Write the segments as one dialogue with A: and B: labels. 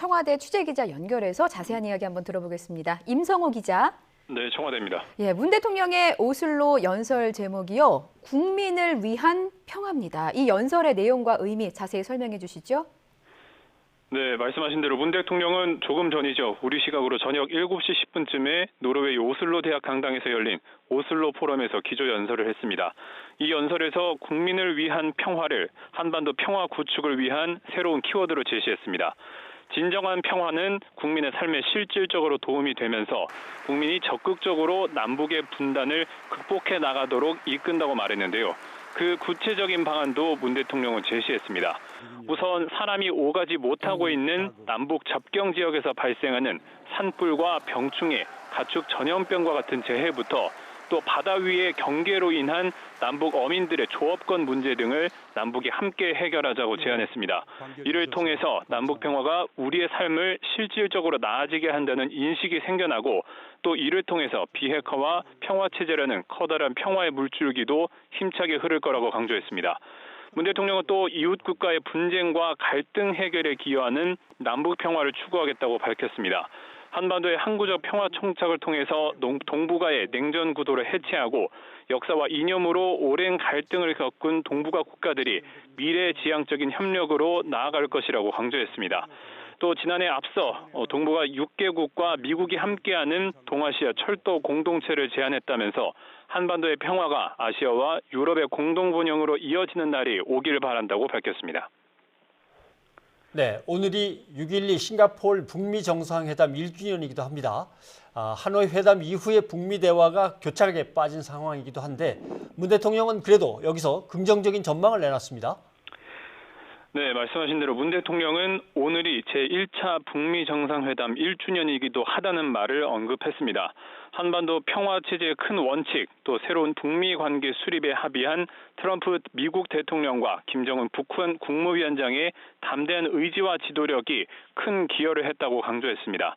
A: 청와대 취재기자 연결해서 자세한 이야기 한번 들어보겠습니다. 임성호 기자.
B: 네, 청와대입니다.
A: 예, 문 대통령의 오슬로 연설 제목이요. 국민을 위한 평화입니다. 이 연설의 내용과 의미 자세히 설명해 주시죠.
B: 네, 말씀하신 대로 문 대통령은 조금 전이죠. 우리 시각으로 저녁 7시 10분쯤에 노르웨이 오슬로 대학 강당에서 열린 오슬로 포럼에서 기조 연설을 했습니다. 이 연설에서 국민을 위한 평화를 한반도 평화 구축을 위한 새로운 키워드로 제시했습니다. 진정한 평화는 국민의 삶에 실질적으로 도움이 되면서 국민이 적극적으로 남북의 분단을 극복해 나가도록 이끈다고 말했는데요. 그 구체적인 방안도 문 대통령은 제시했습니다. 우선 사람이 오가지 못하고 있는 남북 접경 지역에서 발생하는 산불과 병충해, 가축 전염병과 같은 재해부터 또 바다 위의 경계로 인한 남북 어민들의 조업권 문제 등을 남북이 함께 해결하자고 제안했습니다. 이를 통해서 남북 평화가 우리의 삶을 실질적으로 나아지게 한다는 인식이 생겨나고 또 이를 통해서 비핵화와 평화체제라는 커다란 평화의 물줄기도 힘차게 흐를 거라고 강조했습니다. 문 대통령은 또 이웃 국가의 분쟁과 갈등 해결에 기여하는 남북 평화를 추구하겠다고 밝혔습니다. 한반도의 항구적 평화 정착을 통해서 동북아의 냉전 구도를 해체하고 역사와 이념으로 오랜 갈등을 겪은 동북아 국가들이 미래지향적인 협력으로 나아갈 것이라고 강조했습니다. 또 지난해 앞서 동북아 6개국과 미국이 함께하는 동아시아 철도 공동체를 제안했다면서 한반도의 평화가 아시아와 유럽의 공동 번영으로 이어지는 날이 오길 바란다고 밝혔습니다.
C: 네, 오늘이 6.12 싱가포르 북미 정상회담 1주년이기도 합니다. 하노이 회담 이후에 북미 대화가 교착에 빠진 상황이기도 한데 문 대통령은 그래도 여기서 긍정적인 전망을 내놨습니다.
B: 네, 말씀하신 대로 문 대통령은 오늘이 제1차 북미 정상회담 1주년이기도 하다는 말을 언급했습니다. 한반도 평화체제의 큰 원칙, 또 새로운 북미 관계 수립에 합의한 트럼프 미국 대통령과 김정은 북한 국무위원장의 담대한 의지와 지도력이 큰 기여를 했다고 강조했습니다.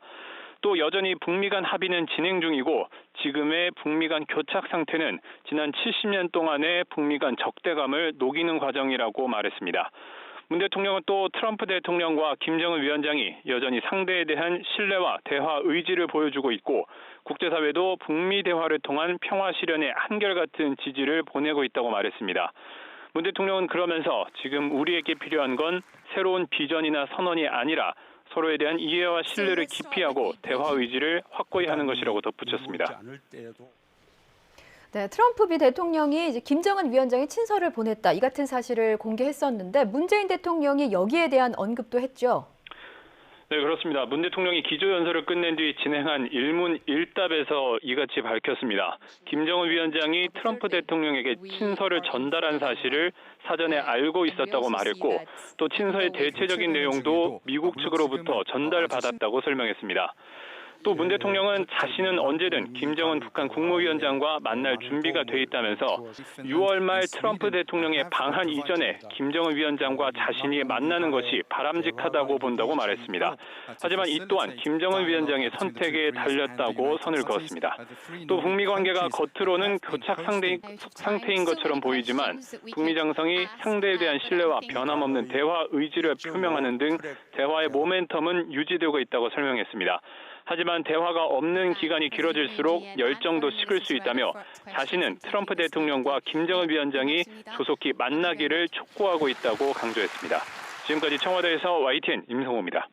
B: 또 여전히 북미 간 합의는 진행 중이고 지금의 북미 간 교착 상태는 지난 70년 동안의 북미 간 적대감을 녹이는 과정이라고 말했습니다. 문 대통령은 또 트럼프 대통령과 김정은 위원장이 여전히 상대에 대한 신뢰와 대화 의지를 보여주고 있고 국제사회도 북미 대화를 통한 평화 실현에 한결같은 지지를 보내고 있다고 말했습니다. 문 대통령은 그러면서 지금 우리에게 필요한 건 새로운 비전이나 선언이 아니라 서로에 대한 이해와 신뢰를 깊이 하고 대화 의지를 확고히 하는 것이라고 덧붙였습니다.
A: 네, 트럼프 대통령이 이제 김정은 위원장이 친서를 보냈다 이 같은 사실을 공개했었는데 문재인 대통령이 여기에 대한 언급도 했죠.
B: 네, 그렇습니다. 문 대통령이 기조연설을 끝낸 뒤 진행한 일문일답에서 이같이 밝혔습니다. 김정은 위원장이 트럼프 대통령에게 친서를 전달한 사실을 사전에 알고 있었다고 말했고 또 친서의 대체적인 내용도 미국 측으로부터 전달받았다고 설명했습니다. 또 문 대통령은 자신은 언제든 김정은 북한 국무위원장과 만날 준비가 돼 있다면서 6월 말 트럼프 대통령의 방한 이전에 김정은 위원장과 자신이 만나는 것이 바람직하다고 본다고 말했습니다. 하지만 이 또한 김정은 위원장의 선택에 달렸다고 선을 그었습니다. 또 북미 관계가 겉으로는 교착 상태인 것처럼 보이지만 북미 정상이 상대에 대한 신뢰와 변함없는 대화 의지를 표명하는 등 대화의 모멘텀은 유지되고 있다고 설명했습니다. 하지만 대화가 없는 기간이 길어질수록 열정도 식을 수 있다며 자신은 트럼프 대통령과 김정은 위원장이 조속히 만나기를 촉구하고 있다고 강조했습니다. 지금까지 청와대에서 YTN 임성호입니다.